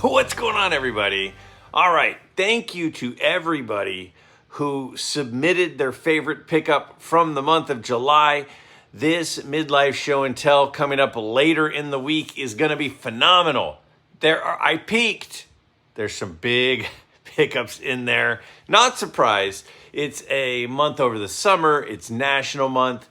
What's going on, everybody? All right, thank you to everybody who submitted their favorite pickup from the month of July. This midlife show and tell coming up later in the week is going to be phenomenal. I peaked. There's some big pickups in there. Not surprised. It's a month over the summer. It's National Month.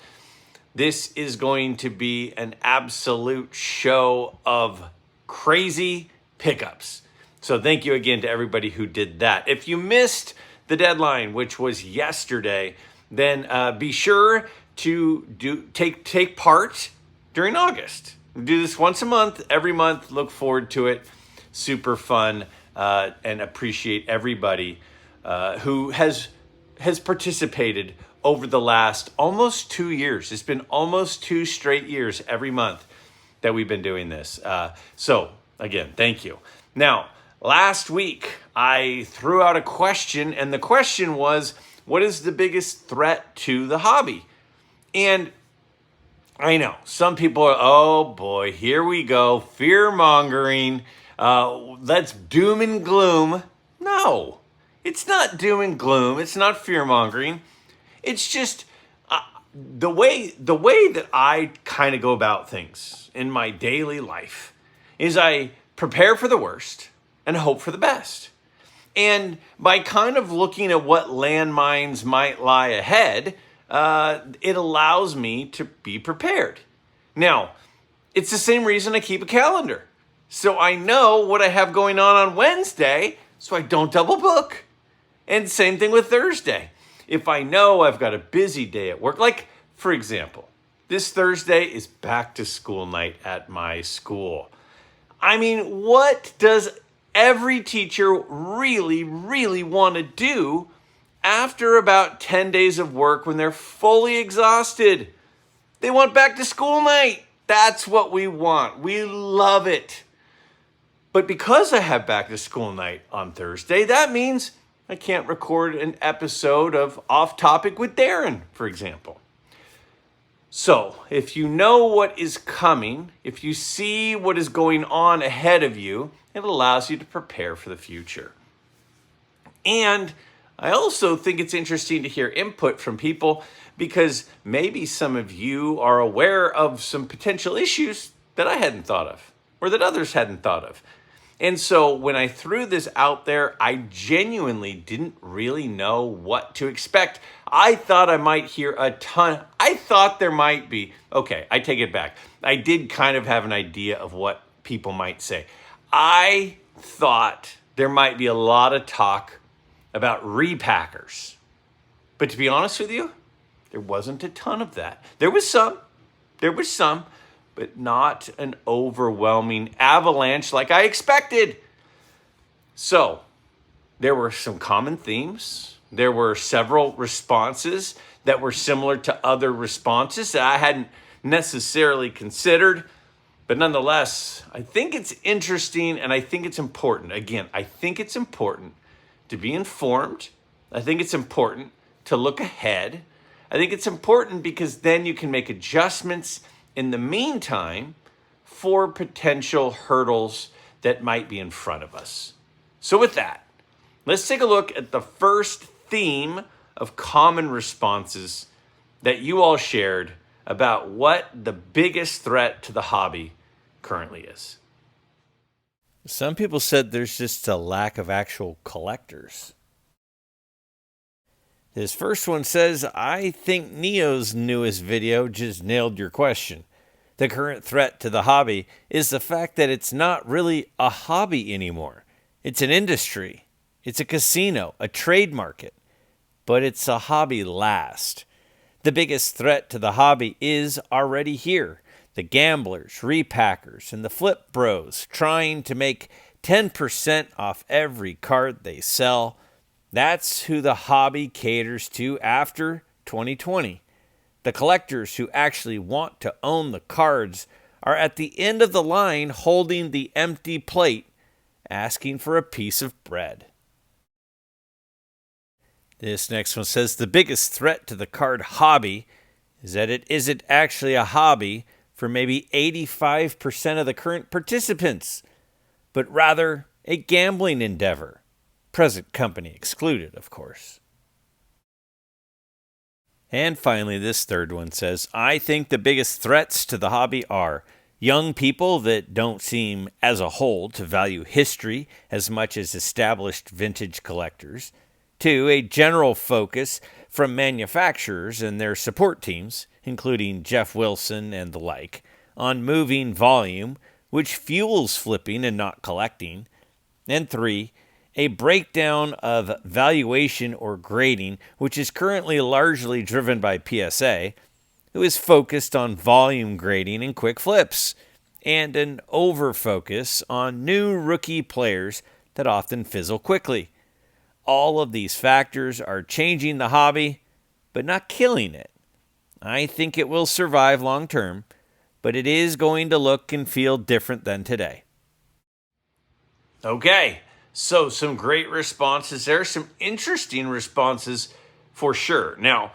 This is going to be an absolute show of crazy pickups. So thank you again to everybody who did that. If you missed the deadline, which was yesterday, then be sure to take part during August. We do this once a month, every month. Look forward to it. Super fun, and appreciate everybody who has participated over the last almost 2 years. It's been almost 2 straight years every month that we've been doing this. So again, thank you. Now, last week I threw out a question, and the question was, what is the biggest threat to the hobby? And I know some people are, oh boy, here we go, fear-mongering. That's doom and gloom. No, it's not doom and gloom. It's not fear-mongering. It's just the way that I kind of go about things in my daily life is I prepare for the worst and hope for the best. And by kind of looking at what landmines might lie ahead, it allows me to be prepared. Now, it's the same reason I keep a calendar. So I know what I have going on Wednesday, so I don't double book. And same thing with Thursday. If I know I've got a busy day at work, like, for example, this Thursday is back to school night at my school. I mean, what does every teacher really, really want to do after about 10 days of work when they're fully exhausted? They want back to school night. That's what we want. We love it. But because I have back to school night on Thursday, that means I can't record an episode of Off Topic with Darren, for example. So, if you know what is coming, if you see what is going on ahead of you, it allows you to prepare for the future. And I also think it's interesting to hear input from people because maybe some of you are aware of some potential issues that I hadn't thought of or that others hadn't thought of. And so when I threw this out there, I genuinely didn't really know what to expect. I thought I might hear a ton. I thought there might be. Okay, I take it back. I did kind of have an idea of what people might say. I thought there might be a lot of talk about repackers. But to be honest with you, there wasn't a ton of that. There was some, but not an overwhelming avalanche like I expected. So there were some common themes. There were several responses that were similar to other responses that I hadn't necessarily considered. But nonetheless, I think it's interesting and I think it's important. Again, I think it's important to be informed. I think it's important to look ahead. I think it's important because then you can make adjustments in the meantime for potential hurdles that might be in front of us. So with that, let's take a look at the first theme of common responses that you all shared about what the biggest threat to the hobby currently is. Some people said there's just a lack of actual collectors. This first one says, I think Neo's newest video just nailed your question. The current threat to the hobby is the fact that it's not really a hobby anymore. It's an industry. It's a casino, a trade market. But it's a hobby last. The biggest threat to the hobby is already here. The gamblers, repackers, and the flip bros trying to make 10% off every card they sell. That's who the hobby caters to after 2020. The collectors who actually want to own the cards are at the end of the line holding the empty plate, asking for a piece of bread. This next one says the biggest threat to the card hobby is that it isn't actually a hobby for maybe 85% of the current participants, but rather a gambling endeavor, present company excluded, of course. And finally, this third one says, I think the biggest threats to the hobby are young people that don't seem, as a whole, to value history as much as established vintage collectors. 2, a general focus from manufacturers and their support teams, including Jeff Wilson and the like, on moving volume, which fuels flipping and not collecting. And 3, a breakdown of valuation or grading, which is currently largely driven by PSA, who is focused on volume grading and quick flips, and an over-focus on new rookie players that often fizzle quickly. All of these factors are changing the hobby, but not killing it. I think it will survive long term, but it is going to look and feel different than today. Okay, so some great responses there, some interesting responses for sure. Now,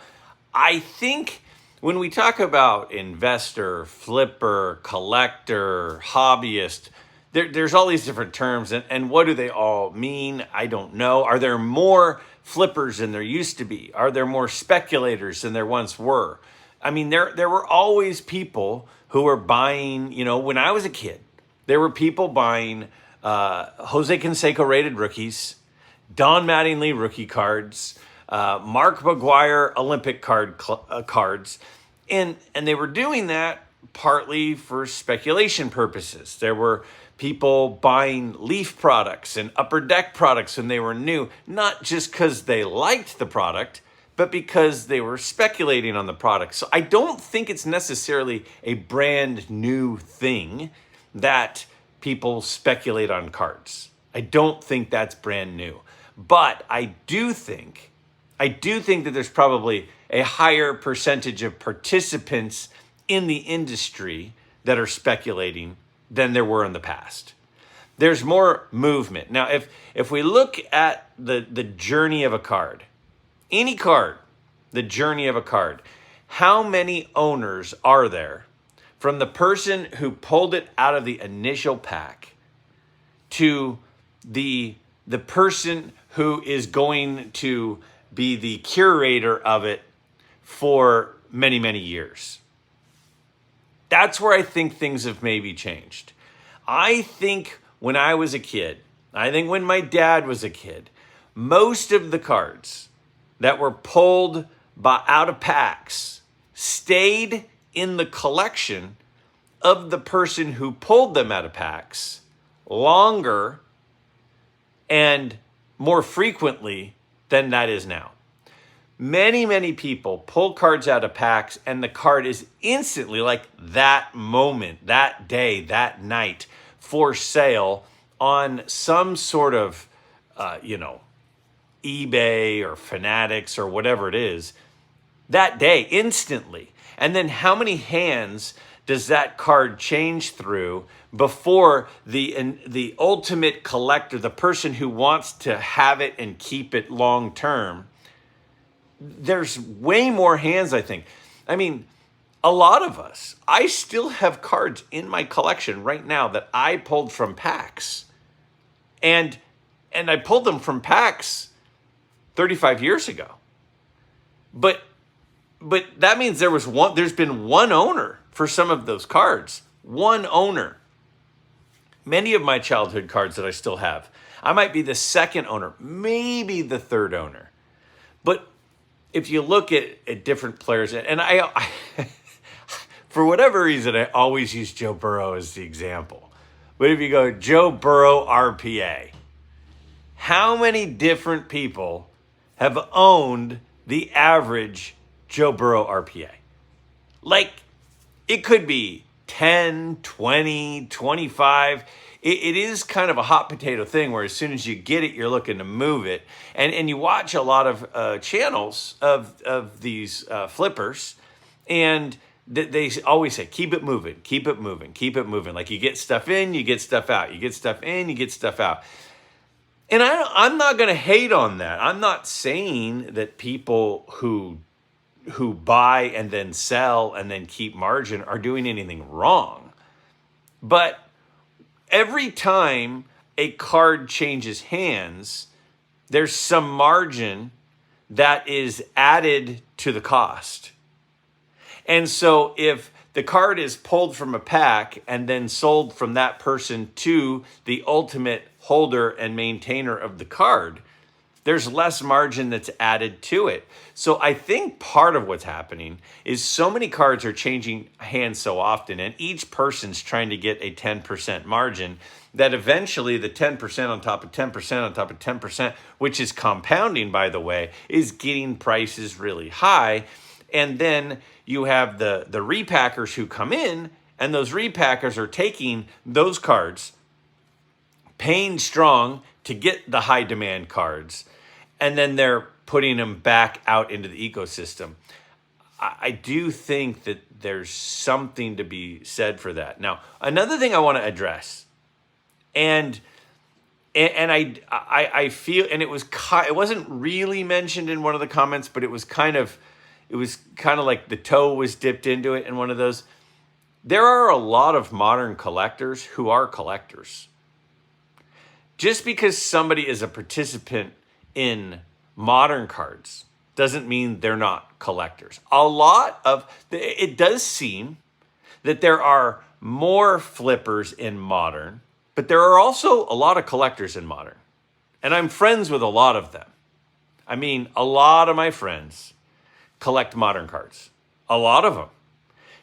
I think when we talk about investor, flipper, collector, hobbyist, there's all these different terms, and what do they all mean? I don't know. Are there more flippers than there used to be? Are there more speculators than there once were? I mean, there were always people who were buying, when I was a kid, there were people buying Jose Canseco rated rookies, Don Mattingly rookie cards, Mark McGuire Olympic cards, and they were doing that partly for speculation purposes. There were people buying Leaf products and Upper Deck products when they were new, not just because they liked the product, but because they were speculating on the product. So I don't think it's necessarily a brand new thing that people speculate on cards. I don't think that's brand new. But I do think that there's probably a higher percentage of participants in the industry that are speculating than there were in the past. There's more movement. Now, if we look at the journey of a card, any card, the journey of a card, how many owners are there from the person who pulled it out of the initial pack to the person who is going to be the curator of it for many, many years? That's where I think things have maybe changed. I think when I was a kid, I think when my dad was a kid, most of the cards that were pulled out of packs stayed in the collection of the person who pulled them out of packs longer and more frequently than that is now. Many, many people pull cards out of packs and the card is instantly, like that moment, that day, that night, for sale on some sort of, eBay or Fanatics or whatever it is, that day, instantly. And then how many hands does that card change through before the ultimate collector, the person who wants to have it and keep it long term? There's way more hands, I think. I mean, a lot of us, I still have cards in my collection right now that I pulled from packs. And I pulled them from packs 35 years ago. But that means there's been one owner for some of those cards. One owner. Many of my childhood cards that I still have, I might be the second owner, maybe the third owner. But if you look at different players, and I for whatever reason, I always use Joe Burrow as the example. But if you go Joe Burrow RPA, how many different people have owned the average Joe Burrow RPA? Like, it could be 10, 20, 25. It is kind of a hot potato thing where as soon as you get it, you're looking to move it. And you watch a lot of channels of these flippers, and they always say, keep it moving, keep it moving, keep it moving. Like, you get stuff in, you get stuff out. You get stuff in, you get stuff out. And I'm not going to hate on that. I'm not saying that people who buy and then sell and then keep margin are doing anything wrong. But every time a card changes hands, there's some margin that is added to the cost. And so if the card is pulled from a pack and then sold from that person to the ultimate holder and maintainer of the card, there's less margin that's added to it. So I think part of what's happening is so many cards are changing hands so often, and each person's trying to get a 10% margin, that eventually the 10% on top of 10% on top of 10%, which is compounding, by the way, is getting prices really high. And then you have the repackers who come in, and those repackers are taking those cards, paying strong to get the high demand cards, and then they're putting them back out into the ecosystem. I do think that there's something to be said for that. Now, another thing I want to address, and I feel, and it wasn't really mentioned in one of the comments, but it was kind of like the toe was dipped into it in one of those. There are a lot of modern collectors who are collectors. Just because somebody is a participant in modern cards doesn't mean they're not collectors. It does seem that there are more flippers in modern, but there are also a lot of collectors in modern. And I'm friends with a lot of them. I mean, a lot of my friends collect modern cards. A lot of them.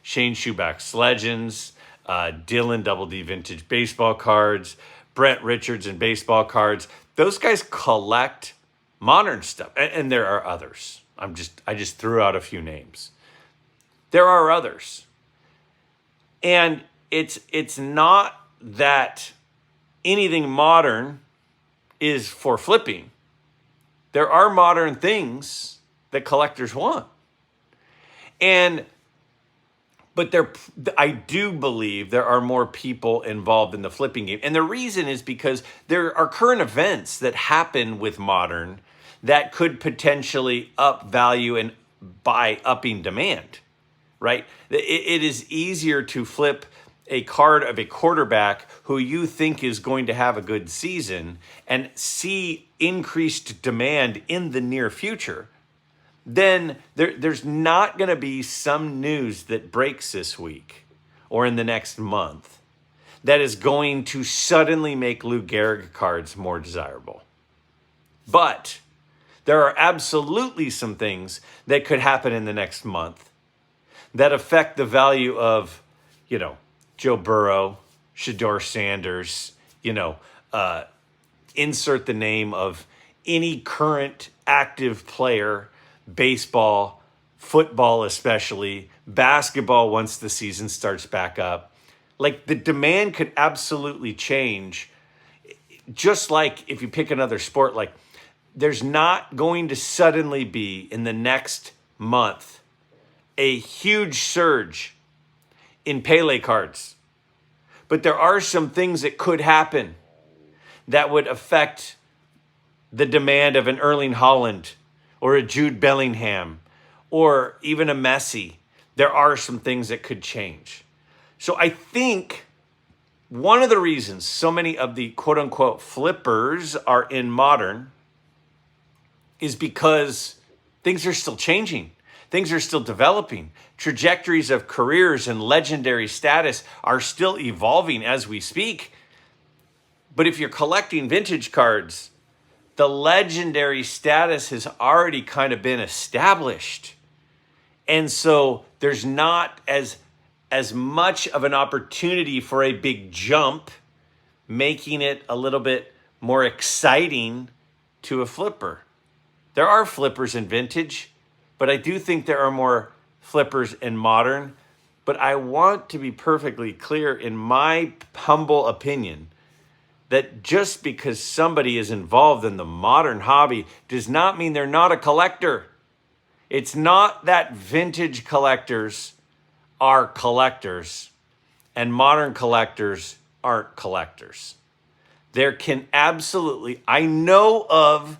Shane Schubach's Legends, Dylan Double D Vintage Baseball cards, Brent Richards and baseball cards. Those guys collect modern stuff. And there are others. I just threw out a few names. There are others. And it's not that anything modern is for flipping. There are modern things that collectors want. But I do believe there are more people involved in the flipping game. And the reason is because there are current events that happen with modern that could potentially up value and by upping demand, right? It is easier to flip a card of a quarterback who you think is going to have a good season and see increased demand in the near future. Then there's not going to be some news that breaks this week or in the next month that is going to suddenly make Lou Gehrig cards more desirable. But there are absolutely some things that could happen in the next month that affect the value of, Joe Burrow, Shedeur Sanders, insert the name of any current active player, baseball, football especially, basketball once the season starts back up. Like, the demand could absolutely change. Just like if you pick another sport, like there's not going to suddenly be in the next month a huge surge in Pele cards. But there are some things that could happen that would affect the demand of an Erling Haaland or a Jude Bellingham or even a Messi. There are some things that could change. So I think one of the reasons so many of the quote unquote flippers are in modern is because things are still changing. Things are still developing. Trajectories of careers and legendary status are still evolving as we speak. But if you're collecting vintage cards, the legendary status has already kind of been established. And so there's not as much of an opportunity for a big jump, making it a little bit more exciting to a flipper. There are flippers in vintage, but I do think there are more flippers in modern. But I want to be perfectly clear, in my humble opinion, that just because somebody is involved in the modern hobby does not mean they're not a collector. It's not that vintage collectors are collectors and modern collectors aren't collectors. There can absolutely, I know of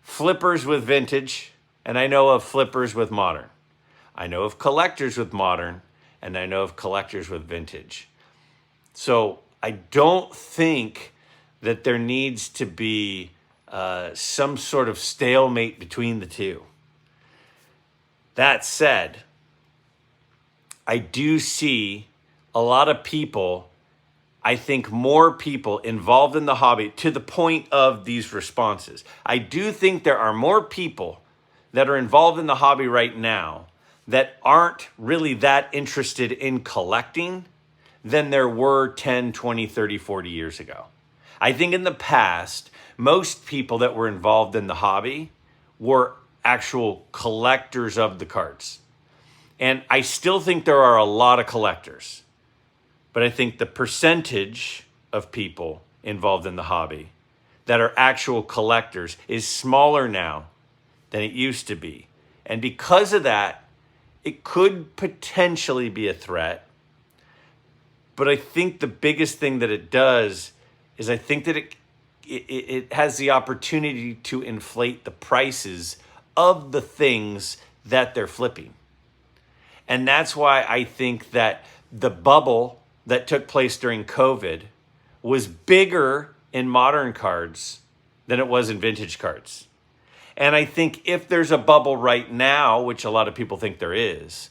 flippers with vintage and I know of flippers with modern. I know of collectors with modern and I know of collectors with vintage. So I don't think that there needs to be some sort of stalemate between the two. That said, I do see a lot of people, I think more people involved in the hobby to the point of these responses. I do think there are more people that are involved in the hobby right now that aren't really that interested in collecting than there were 10, 20, 30, 40 years ago. I think in the past, most people that were involved in the hobby were actual collectors of the cards. And I still think there are a lot of collectors, but I think the percentage of people involved in the hobby that are actual collectors is smaller now than it used to be. And because of that, it could potentially be a threat. But I think the biggest thing that it does is I think that it has the opportunity to inflate the prices of the things that they're flipping. And that's why I think that the bubble that took place during COVID was bigger in modern cards than it was in vintage cards. And I think if there's a bubble right now, which a lot of people think there is,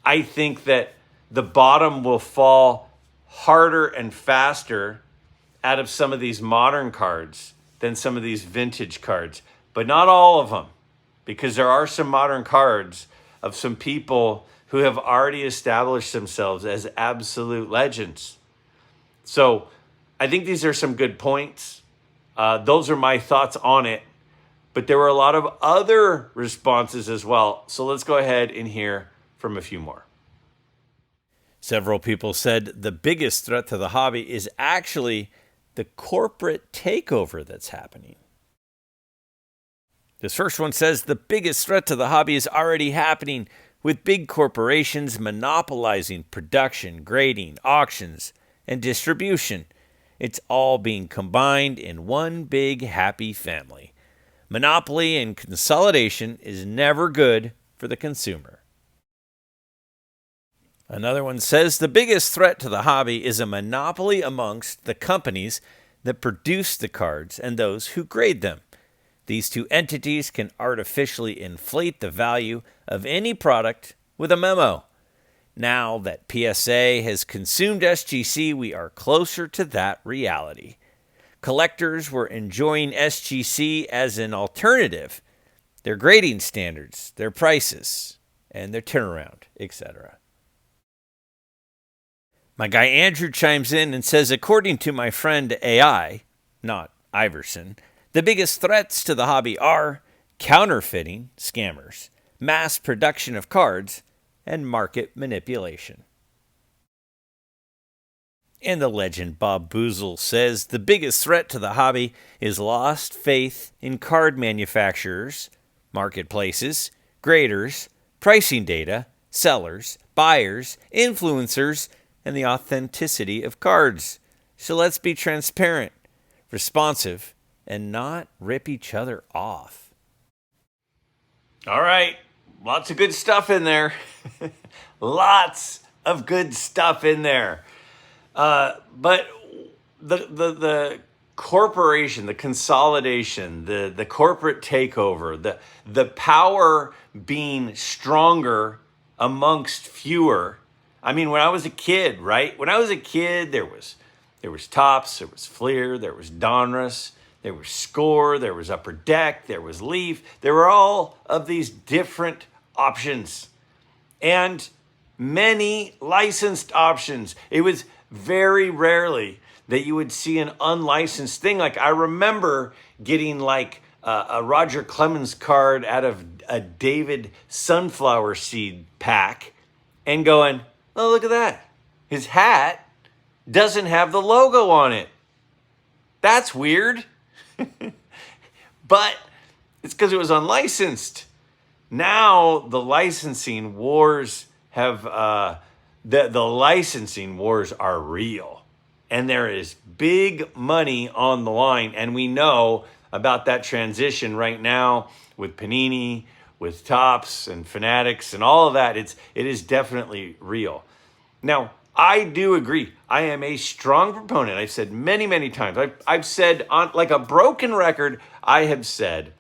I think that the bottom will fall harder and faster out of some of these modern cards than some of these vintage cards. But not all of them, because there are some modern cards of some people who have already established themselves as absolute legends. So I think these are some good points. Those are my thoughts on it. But there were a lot of other responses as well. So let's go ahead and hear from a few more. Several people said the biggest threat to the hobby is actually the corporate takeover that's happening. This first one says the biggest threat to the hobby is already happening, with big corporations monopolizing production, grading, auctions, and distribution. It's all being combined in one big happy family. Monopoly and consolidation is never good for the consumer. Another one says the biggest threat to the hobby is a monopoly amongst the companies that produce the cards and those who grade them. These two entities can artificially inflate the value of any product with a memo. Now that PSA has consumed SGC, we are closer to that reality. Collectors were enjoying SGC as an alternative, their grading standards, their prices, and their turnaround, etc. My guy Andrew chimes in and says, according to my friend AI, not Iverson, the biggest threats to the hobby are counterfeiting, scammers, mass production of cards, and market manipulation. And the legend Bob Boozle says the biggest threat to the hobby is lost faith in card manufacturers, marketplaces, graders, pricing data, sellers, buyers, influencers, and the authenticity of cards. So let's be transparent, responsive, and not rip each other off. All right. Lots of good stuff in there. Lots of good stuff in there. But the corporation, the consolidation, the corporate takeover, the power being stronger amongst fewer. I mean, when I was a kid, right? When I was a kid, there was Topps, there was Fleer, there was Donruss, there was Score, there was Upper Deck, there was Leaf. There were all of these different options and many licensed options. It was very rarely that you would see an unlicensed thing. Like I remember getting like a Roger Clemens card out of a David sunflower seed pack and going, oh, look at that. His hat doesn't have the logo on it. That's weird. But it's because it was unlicensed. Now the licensing wars have, the licensing wars are real. And there is big money on the line. And we know about that transition right now with Panini, with Topps and Fanatics and all of that. It is definitely real. Now, I do agree. I am a strong proponent. I've said many, many times. I've said on like a broken record, I have said,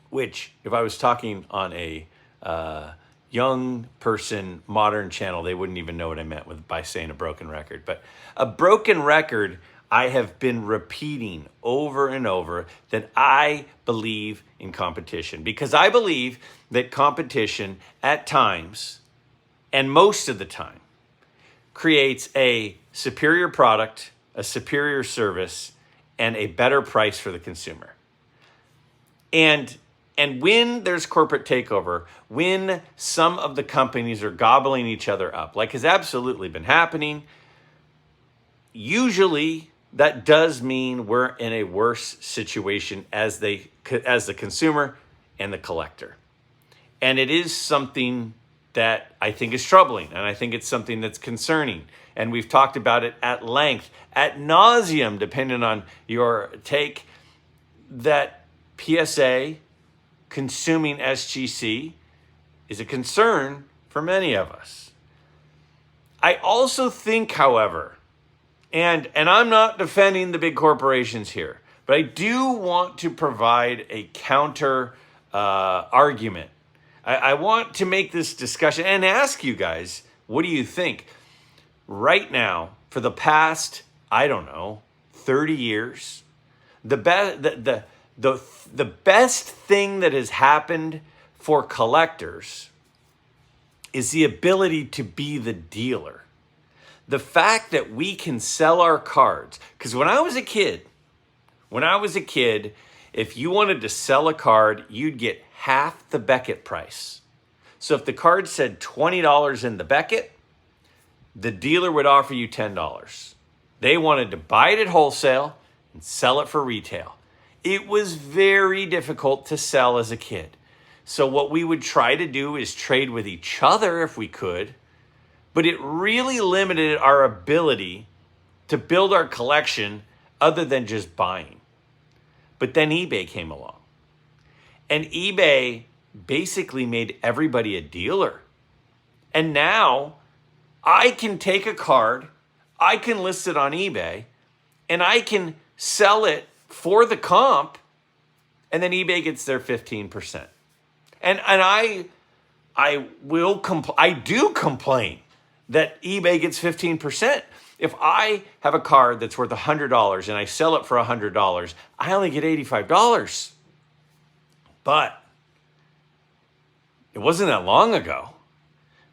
which if I was talking on a young person modern channel, they wouldn't even know what I meant by saying a broken record. But a broken record, I have been repeating over and over that I believe in competition, because I believe that competition at times, and most of the time, creates a superior product, a superior service, and a better price for the consumer. And when there's corporate takeover, when some of the companies are gobbling each other up, like has absolutely been happening, usually that does mean we're in a worse situation as the consumer and the collector. And it is something that I think is troubling, and I think it's something that's concerning. And we've talked about it at length, ad nauseum, depending on your take, that PSA consuming SGC is a concern for many of us. I also think, however, and I'm not defending the big corporations here, but I do want to provide a counter argument. I want to make this discussion and ask you guys, what do you think? Right now, for the past, I don't know, 30 years, the best thing that has happened for collectors is the ability to be the dealer. The fact that we can sell our cards. Because when I was a kid, if you wanted to sell a card, you'd get half the Beckett price. So if the card said $20 in the Beckett, the dealer would offer you $10. They wanted to buy it at wholesale and sell it for retail. It was very difficult to sell as a kid. So what we would try to do is trade with each other if we could, but it really limited our ability to build our collection other than just buying. But then eBay came along. And eBay basically made everybody a dealer. And now I can take a card, I can list it on eBay, and I can sell it for the comp, and then eBay gets their 15%. And I do complain that eBay gets 15%. If I have a card that's worth $100 and I sell it for $100, I only get $85. But it wasn't that long ago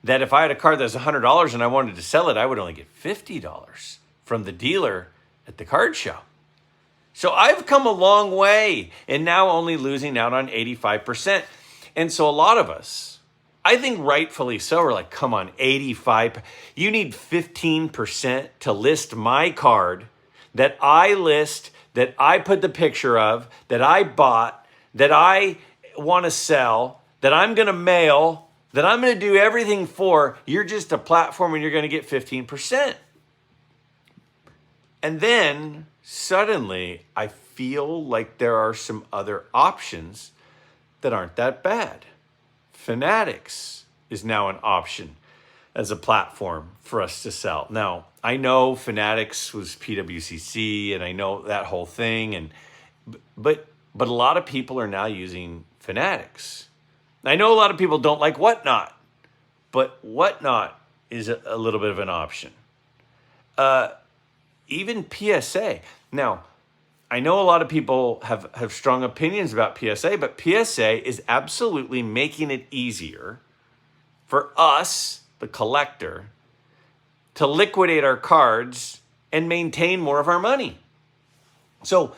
that if I had a card that's $100 and I wanted to sell it, I would only get $50 from the dealer at the card show. So I've come a long way and now only losing out on 85%. And so a lot of us, I think rightfully so, are like, come on, 85. You need 15% to list my card that I list, that I put the picture of, that I bought, that I want to sell, that I'm going to mail, that I'm going to do everything for. You're just a platform and you're going to get 15%. And then suddenly I feel like there are some other options that aren't that bad. Fanatics is now an option as a platform for us to sell. Now, I know Fanatics was PWCC and I know that whole thing, but a lot of people are now using Fanatics. I know a lot of people don't like Whatnot, but Whatnot is a little bit of an option. Even PSA. Now, I know a lot of people have strong opinions about PSA, but PSA is absolutely making it easier for us, the collector, to liquidate our cards and maintain more of our money. So,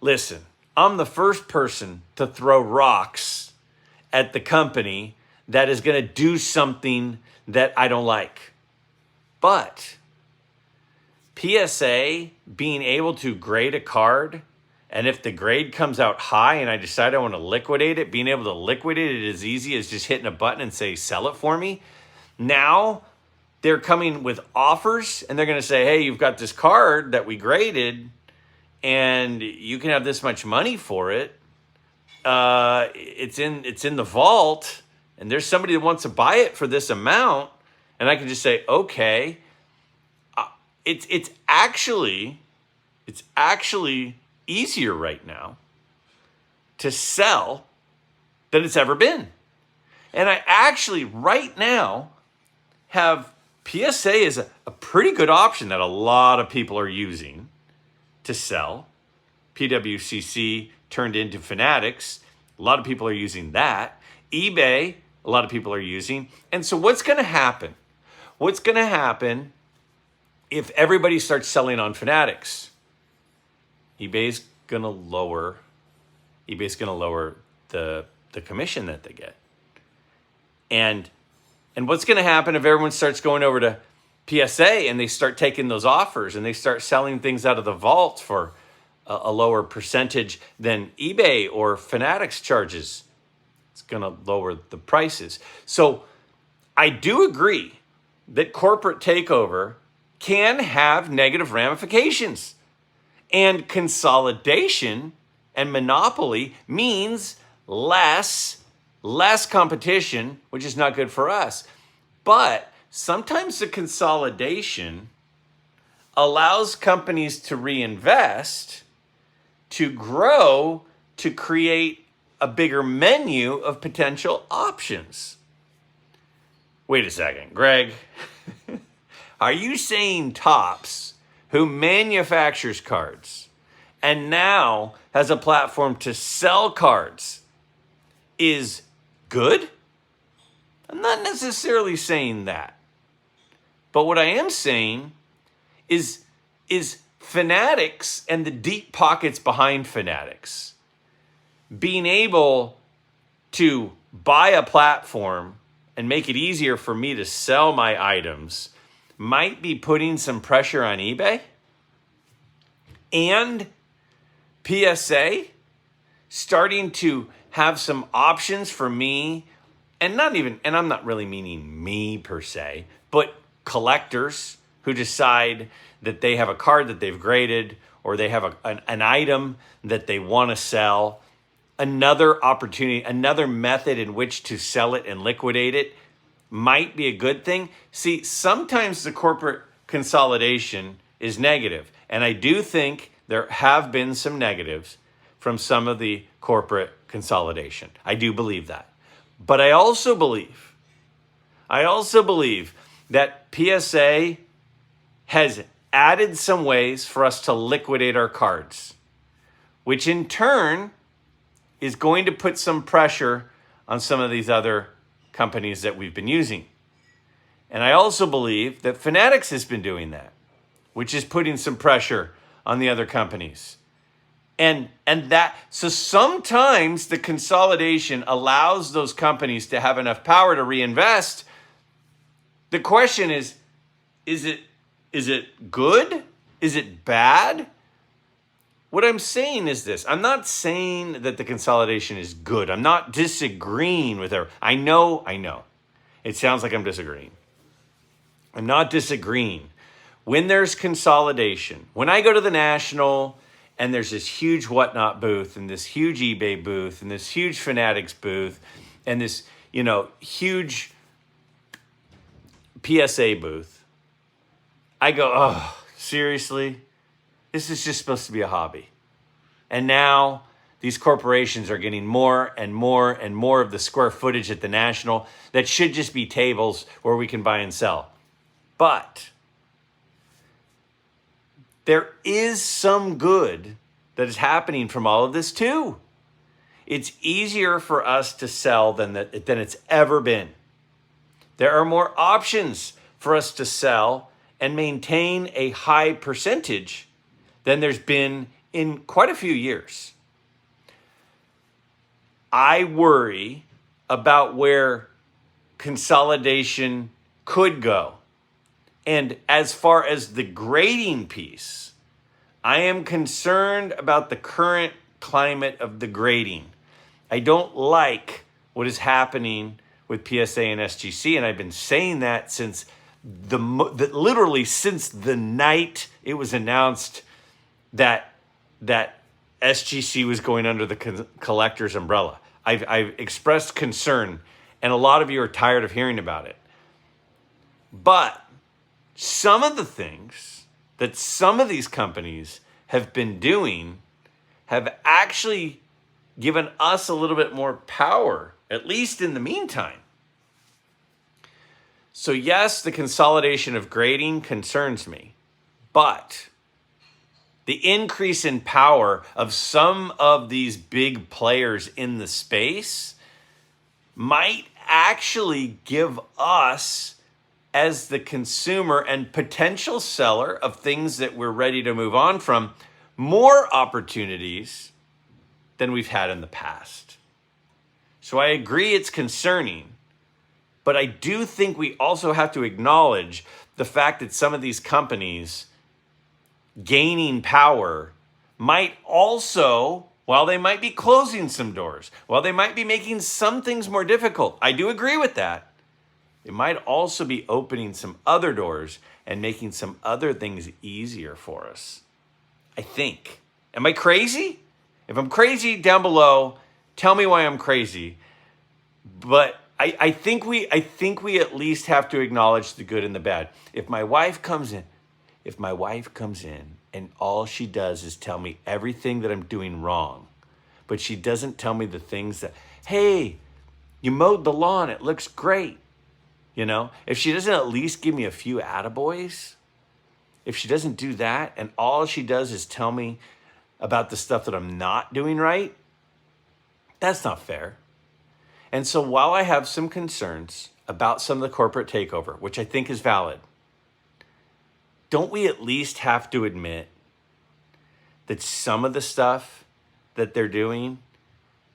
listen, I'm the first person to throw rocks at the company that is going to do something that I don't like. But PSA being able to grade a card, and if the grade comes out high and I decide I want to liquidate it, being able to liquidate it as easy as just hitting a button and say, sell it for me. Now they're coming with offers and they're going to say, hey, you've got this card that we graded and you can have this much money for it. It's in the vault and there's somebody that wants to buy it for this amount. And I can just say, okay. it's actually easier right now to sell than it's ever been. And I actually right now have PSA is a pretty good option that a lot of people are using to sell. PWCC turned into Fanatics. A lot of people are using that. eBay, a lot of people are using. And so what's going to happen? What's going to happen if everybody starts selling on Fanatics? eBay's going to lower the commission that they get. And what's going to happen if everyone starts going over to PSA and they start taking those offers and they start selling things out of the vault for a lower percentage than eBay or Fanatics charges? It's going to lower the prices. So I do agree that corporate takeover can have negative ramifications. And consolidation and monopoly means less competition, which is not good for us. But sometimes the consolidation allows companies to reinvest, to grow, to create a bigger menu of potential options. Wait a second, Greg. Are you saying Topps, who manufactures cards and now has a platform to sell cards, is good? I'm not necessarily saying that. But what I am saying is Fanatics and the deep pockets behind Fanatics being able to buy a platform and make it easier for me to sell my items might be putting some pressure on eBay. And PSA starting to have some options for me, and I'm not really meaning me per se, but collectors who decide that they have a card that they've graded or they have an item that they want to sell, another opportunity, another method in which to sell it and liquidate it might be a good thing. See, sometimes the corporate consolidation is negative, and I do think there have been some negatives from some of the corporate consolidation. I do believe that. But I also believe that PSA has added some ways for us to liquidate our cards, which in turn is going to put some pressure on some of these other companies that we've been using. And I also believe that Fanatics has been doing that, which is putting some pressure on the other companies. And that, so sometimes the consolidation allows those companies to have enough power to reinvest. The question is it good? Is it bad? What I'm saying is this. I'm not saying that the consolidation is good. I'm not disagreeing with her. I know. It sounds like I'm disagreeing. I'm not disagreeing. When there's consolidation, when I go to the National and there's this huge Whatnot booth and this huge eBay booth and this huge Fanatics booth and this, huge PSA booth, I go, oh, seriously? This is just supposed to be a hobby. And now these corporations are getting more and more and more of the square footage at the National that should just be tables where we can buy and sell. But there is some good that is happening from all of this too. It's easier for us to sell than it's ever been. There are more options for us to sell and maintain a high percentage than there's been in quite a few years. I worry about where consolidation could go. And as far as the grading piece, I am concerned about the current climate of the grading. I don't like what is happening with PSA and SGC, and I've been saying that since literally since the night it was announced that SGC was going under the collector's umbrella. I've expressed concern, and a lot of you are tired of hearing about it. But some of the things that some of these companies have been doing have actually given us a little bit more power, at least in the meantime. So yes, the consolidation of grading concerns me, but the increase in power of some of these big players in the space might actually give us, as the consumer and potential seller of things that we're ready to move on from, more opportunities than we've had in the past. So I agree it's concerning, but I do think we also have to acknowledge the fact that some of these companies gaining power might also, while they might be closing some doors, while they might be making some things more difficult, I do agree with that, it might also be opening some other doors and making some other things easier for us. I think. Am I crazy? If I'm crazy, down below, tell me why I'm crazy. But I think we at least have to acknowledge the good and the bad. If my wife comes in and all she does is tell me everything that I'm doing wrong, but she doesn't tell me the things that, hey, you mowed the lawn, it looks great. You know, if she doesn't at least give me a few attaboys, if she doesn't do that and all she does is tell me about the stuff that I'm not doing right, that's not fair. And so while I have some concerns about some of the corporate takeover, which I think is valid, don't we at least have to admit that some of the stuff that they're doing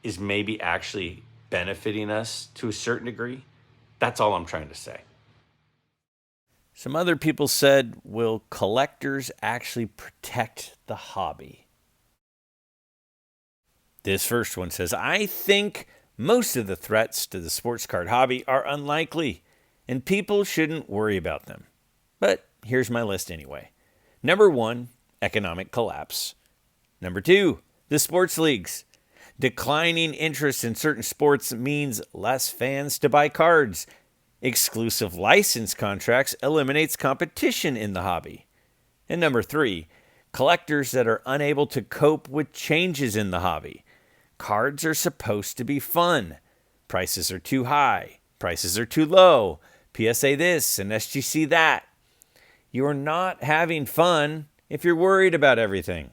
is maybe actually benefiting us to a certain degree? That's all I'm trying to say. Some other people said, will collectors actually protect the hobby? This first one says, I think most of the threats to the sports card hobby are unlikely, and people shouldn't worry about them. But here's my list anyway. Number 1, economic collapse. Number 2, the sports leagues. Declining interest in certain sports means less fans to buy cards. Exclusive license contracts eliminates competition in the hobby. And number 3, collectors that are unable to cope with changes in the hobby. Cards are supposed to be fun. Prices are too high. Prices are too low. PSA this and SGC that. You're not having fun if you're worried about everything.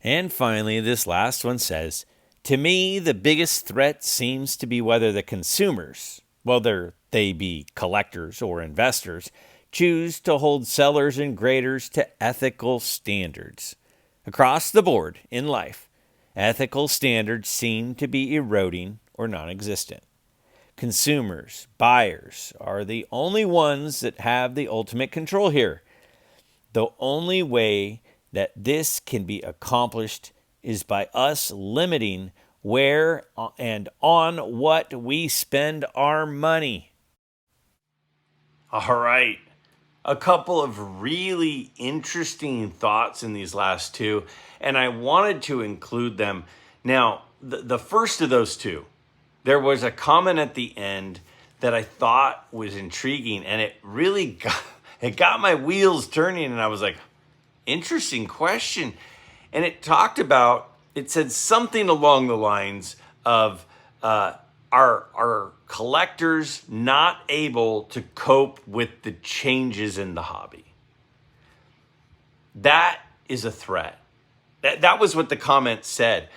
And finally, this last one says, to me, the biggest threat seems to be whether the consumers, whether they be collectors or investors, choose to hold sellers and graders to ethical standards. Across the board in life, ethical standards seem to be eroding or non-existent. Consumers, buyers, are the only ones that have the ultimate control here. The only way that this can be accomplished is by us limiting where and on what we spend our money. All right. A couple of really interesting thoughts in these last two, and I wanted to include them. Now, the first of those two, there was a comment at the end that I thought was intriguing, and it really got my wheels turning, and I was like, interesting question. And it said something along the lines of are collectors not able to cope with the changes in the hobby? That is a threat. That was what the comment said.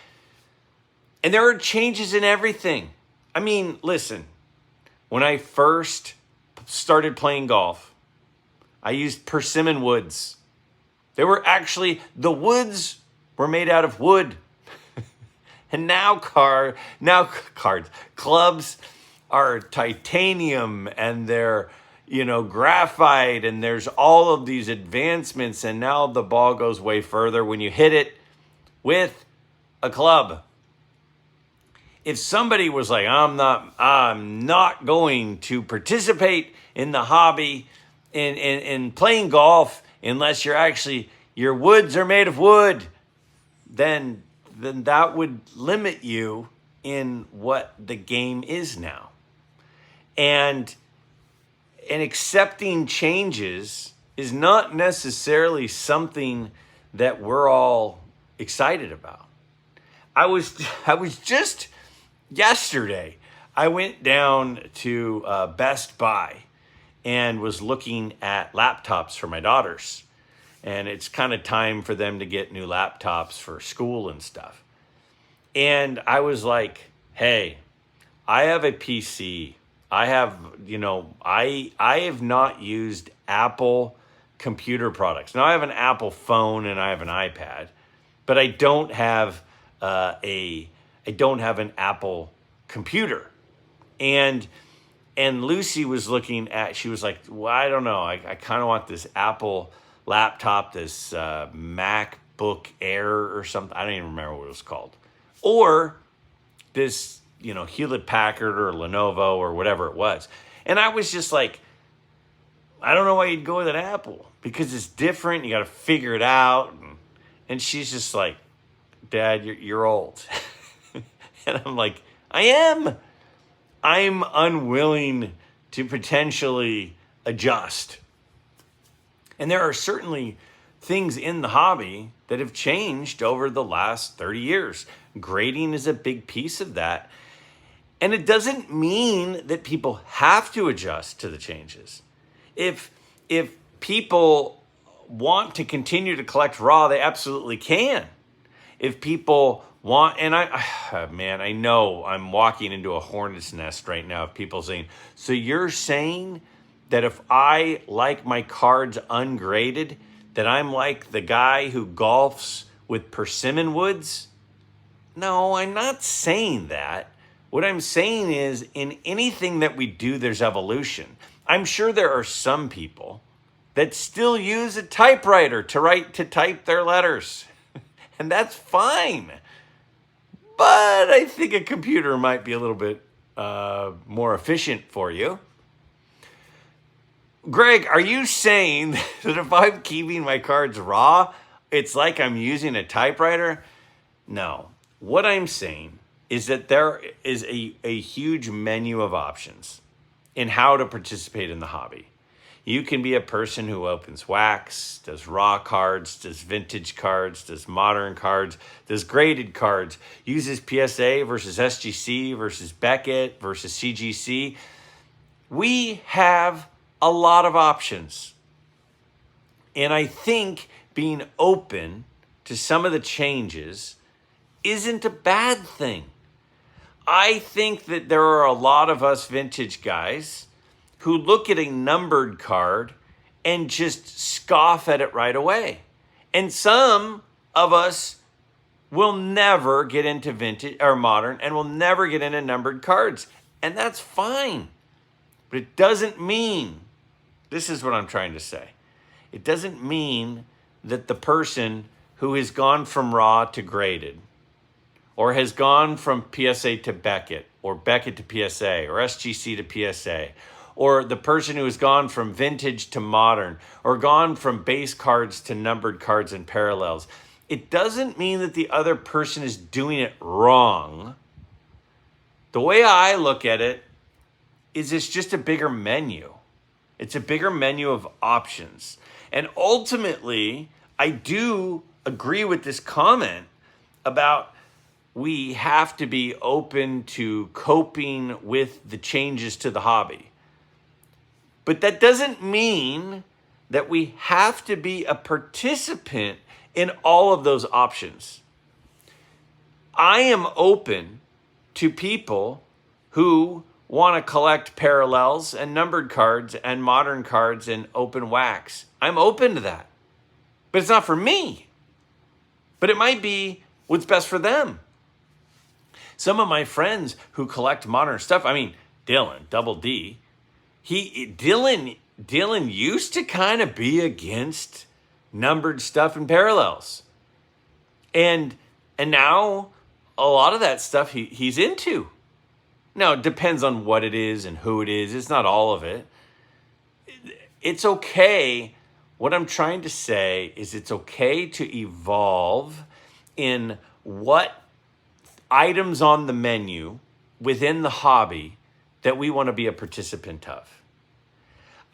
And there are changes in everything. I mean, listen, when I first started playing golf, I used persimmon woods. The woods were made out of wood. And now clubs are titanium and they're, graphite, and there's all of these advancements, and now the ball goes way further when you hit it with a club. If somebody was like, I'm not going to participate in the hobby in playing golf unless your woods are made of wood, then that would limit you in what the game is now. And accepting changes is not necessarily something that we're all excited about. I was just yesterday, I went down to Best Buy and was looking at laptops for my daughters. And it's kind of time for them to get new laptops for school and stuff. And I was like, hey, I have a PC. I have, I have not used Apple computer products. Now I have an Apple phone and I have an iPad, but I don't have an Apple computer. And Lucy was looking at, she was like, well, I don't know. I kind of want this Apple laptop, this MacBook Air or something. I don't even remember what it was called. Or this, Hewlett Packard or Lenovo or whatever it was. And I was just like, I don't know why you'd go with an Apple because it's different. You got to figure it out. And she's just like, Dad, you're old. And I'm like, I'm unwilling to potentially adjust. And there are certainly things in the hobby that have changed over the last 30 years. Grading is a big piece of that. And it doesn't mean that people have to adjust to the changes. If people want to continue to collect raw, they absolutely can. If people want, and I know I'm walking into a hornet's nest right now of people saying, so you're saying that if I like my cards ungraded, that I'm like the guy who golfs with persimmon woods? No, I'm not saying that. What I'm saying is in anything that we do, there's evolution. I'm sure there are some people that still use a typewriter to type their letters. And that's fine. But I think a computer might be a little bit more efficient for you. Greg, are you saying that if I'm keeping my cards raw, it's like I'm using a typewriter? No. What I'm saying is that there is a huge menu of options in how to participate in the hobby. You can be a person who opens wax, does raw cards, does vintage cards, does modern cards, does graded cards, uses PSA versus SGC versus Beckett versus CGC. We have a lot of options. And I think being open to some of the changes isn't a bad thing. I think that there are a lot of us vintage guys who look at a numbered card and just scoff at it right away. And some of us will never get into vintage or modern and will never get into numbered cards. And that's fine. But it doesn't mean, this is what I'm trying to say. It doesn't mean that the person who has gone from raw to graded or has gone from PSA to Beckett or Beckett to PSA or SGC to PSA, or the person who has gone from vintage to modern, or gone from base cards to numbered cards and parallels. It doesn't mean that the other person is doing it wrong. The way I look at it is it's just a bigger menu. It's a bigger menu of options. And ultimately, I do agree with this comment about we have to be open to coping with the changes to the hobby. But that doesn't mean that we have to be a participant in all of those options. I am open to people who want to collect parallels and numbered cards and modern cards and open wax. I'm open to that. But it's not for me. But it might be what's best for them. Some of my friends who collect modern stuff, Dylan, Double D, Dylan used to kind of be against numbered stuff and parallels. And now a lot of that stuff he's into. Now, it depends on what it is and who it is. It's not all of it. It's okay. What I'm trying to say is it's okay to evolve in what items on the menu within the hobby that we want to be a participant of.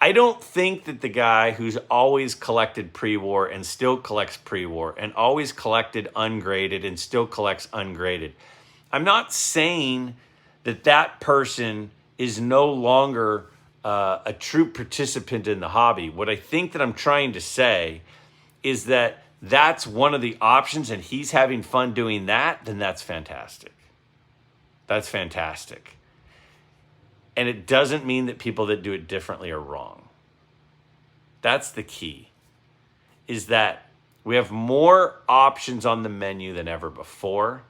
I don't think that the guy who's always collected pre-war and still collects pre-war and always collected ungraded and still collects ungraded, I'm not saying that that person is no longer a true participant in the hobby. What I think that I'm trying to say is that that's one of the options and he's having fun doing that, then that's fantastic. That's fantastic. And it doesn't mean that people that do it differently are wrong. That's the key, is that we have more options on the menu than ever before,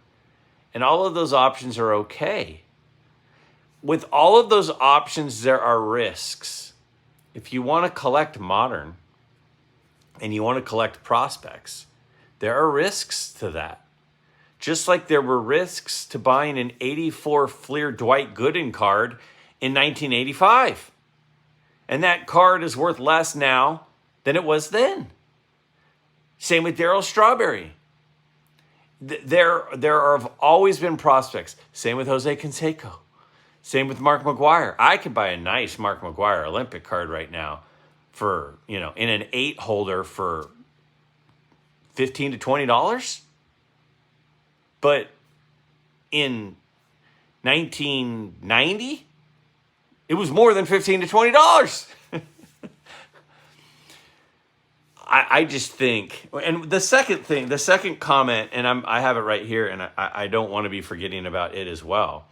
and all of those options are okay. With all of those options, there are risks. If you want to collect modern and you want to collect prospects, there are risks to that. Just like there were risks to buying an 84 Fleer Dwight Gooden card in 1985. And that card is worth less now than it was then. Same with Darryl Strawberry. There have always been prospects. Same with Jose Canseco. Same with Mark McGwire. I could buy a nice Mark McGwire Olympic card right now for, in an 8 holder for $15 to $20. But in 1990, it was more than $15 to $20. I just think, and the second comment, and I have it right here, and I don't want to be forgetting about it as well.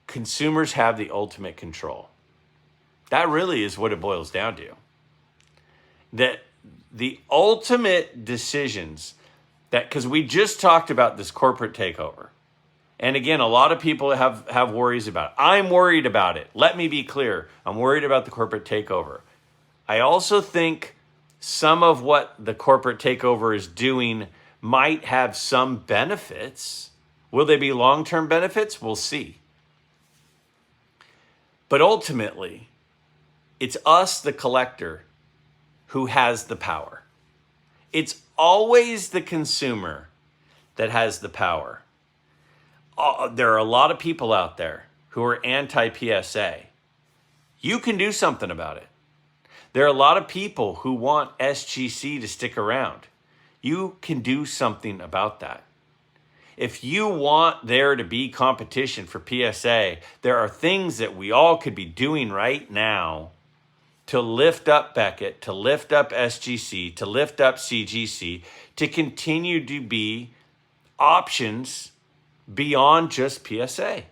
Consumers have the ultimate control. That really is what it boils down to. That the ultimate decisions because we just talked about this corporate takeover. And again, a lot of people have worries about it. I'm worried about it. Let me be clear. I'm worried about the corporate takeover. I also think some of what the corporate takeover is doing might have some benefits. Will they be long-term benefits? We'll see. But ultimately, it's us, the collector, who has the power. It's always the consumer that has the power. There are a lot of people out there who are anti-PSA. You can do something about it. There are a lot of people who want SGC to stick around. You can do something about that. If you want there to be competition for PSA, there are things that we all could be doing right now to lift up Beckett, to lift up SGC, to lift up CGC, to continue to be options beyond just PSA.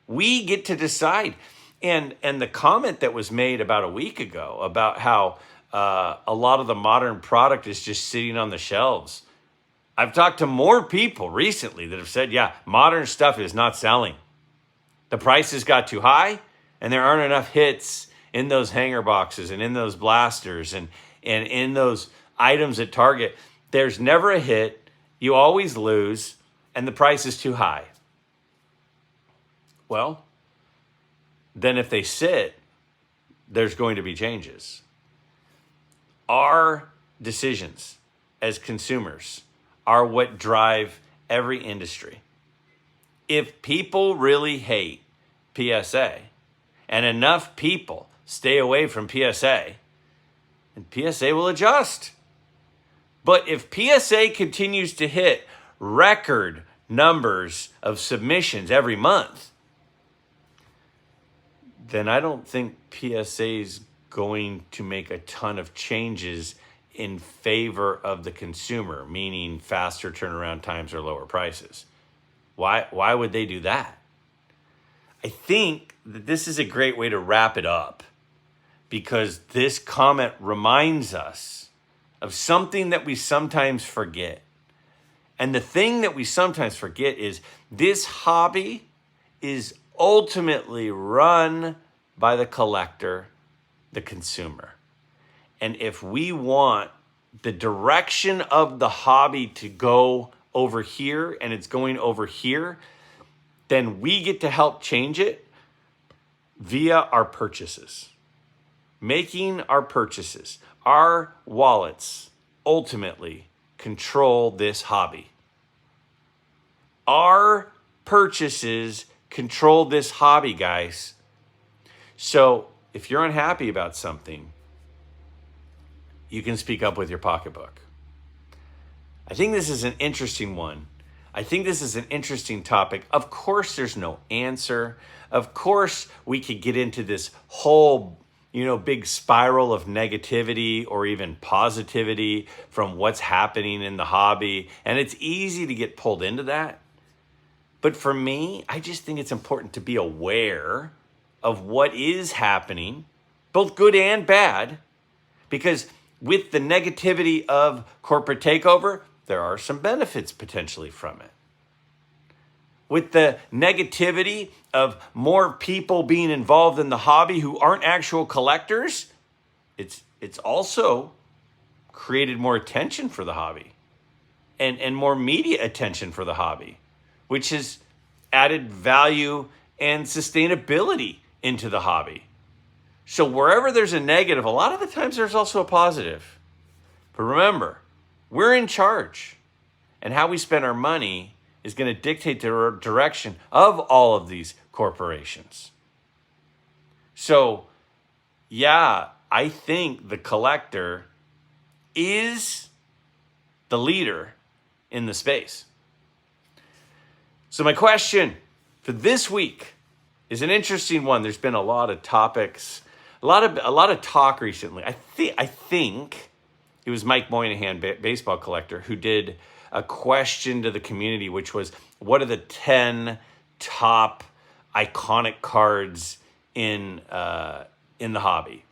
We get to decide. And the comment that was made about a week ago about how a lot of the modern product is just sitting on the shelves. I've talked to more people recently that have said, yeah, modern stuff is not selling. The prices got too high and there aren't enough hits in those hanger boxes and in those blasters and in those items at Target. There's never a hit. You always lose and the price is too high. Well, then if they sit, there's going to be changes. Our decisions as consumers are what drive every industry. If people really hate PSA and enough people stay away from PSA, then PSA will adjust. But if PSA continues to hit record numbers of submissions every month, then I don't think PSA is going to make a ton of changes in favor of the consumer, meaning faster turnaround times or lower prices. Why would they do that? I think that this is a great way to wrap it up because this comment reminds us of something that we sometimes forget. And the thing that we sometimes forget is this hobby is ultimately run by the collector, the consumer. And if we want the direction of the hobby to go over here and it's going over here, then we get to help change it via our purchases. Making our purchases, our wallets ultimately control this hobby. Our purchases control this hobby, guys. So if you're unhappy about something, you can speak up with your pocketbook. I think this is an interesting one. I think this is an interesting topic. Of course, there's no answer. Of course, we could get into this whole, big spiral of negativity or even positivity from what's happening in the hobby. And it's easy to get pulled into that. But for me, I just think it's important to be aware of what is happening, both good and bad, because with the negativity of corporate takeover, there are some benefits potentially from it. With the negativity of more people being involved in the hobby who aren't actual collectors, it's also created more attention for the hobby and more media attention for the hobby, which has added value and sustainability into the hobby. So wherever there's a negative, a lot of the times there's also a positive. But remember, we're in charge, and how we spend our money is going to dictate the direction of all of these corporations. So, yeah, I think the collector is the leader in the space. So my question for this week is an interesting one. There's been a lot of topics, a lot of talk recently. I think it was Mike Moynihan, baseball collector, who did a question to the community, which was, what are the 10 top iconic cards in the hobby?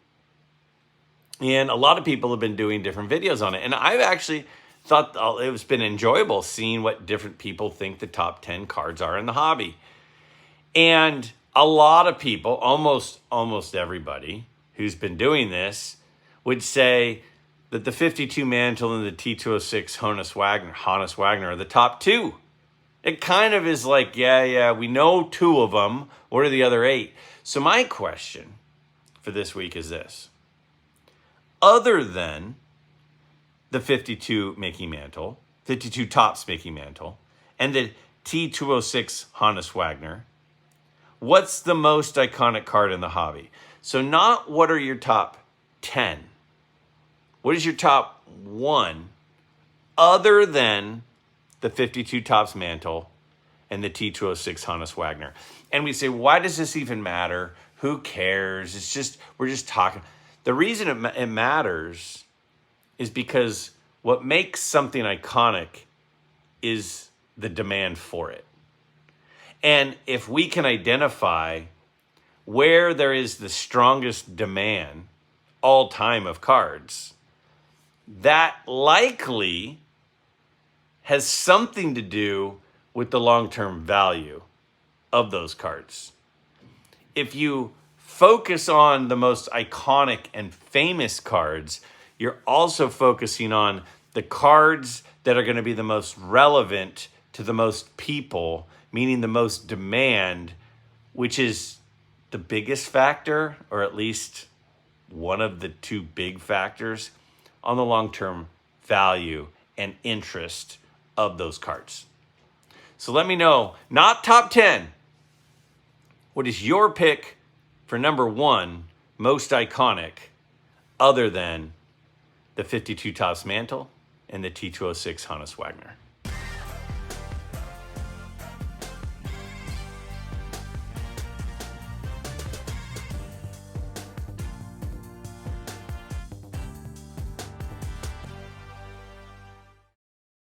And a lot of people have been doing different videos on it. And I've actually thought it's been enjoyable seeing what different people think the top 10 cards are in the hobby. And a lot of people, almost everybody who's been doing this, would say that the 52 Mantle and the T206 Honus Wagner are the top two. It kind of is like, yeah, we know two of them. What are the other 8? So my question for this week is this. Other than the 52 Mickey Mantle, 52 Topps Mickey Mantle, and the T206 Honus Wagner, what's the most iconic card in the hobby? So not what are your top 10. What is your top 1 other than the 52 Topps Mantle and the T206 Honus Wagner? And we say, why does this even matter? Who cares? We're just talking. The reason it matters is because what makes something iconic is the demand for it. And if we can identify where there is the strongest demand all time of cards, that likely has something to do with the long-term value of those cards. If you focus on the most iconic and famous cards, you're also focusing on the cards that are going to be the most relevant to the most people, meaning the most demand, which is the biggest factor, or at least one of the 2 big factors on the long-term value and interest of those cards. So let me know, not top 10, what is your pick for number 1 most iconic other than the 52 Topps Mantle and the T206 Honus Wagner?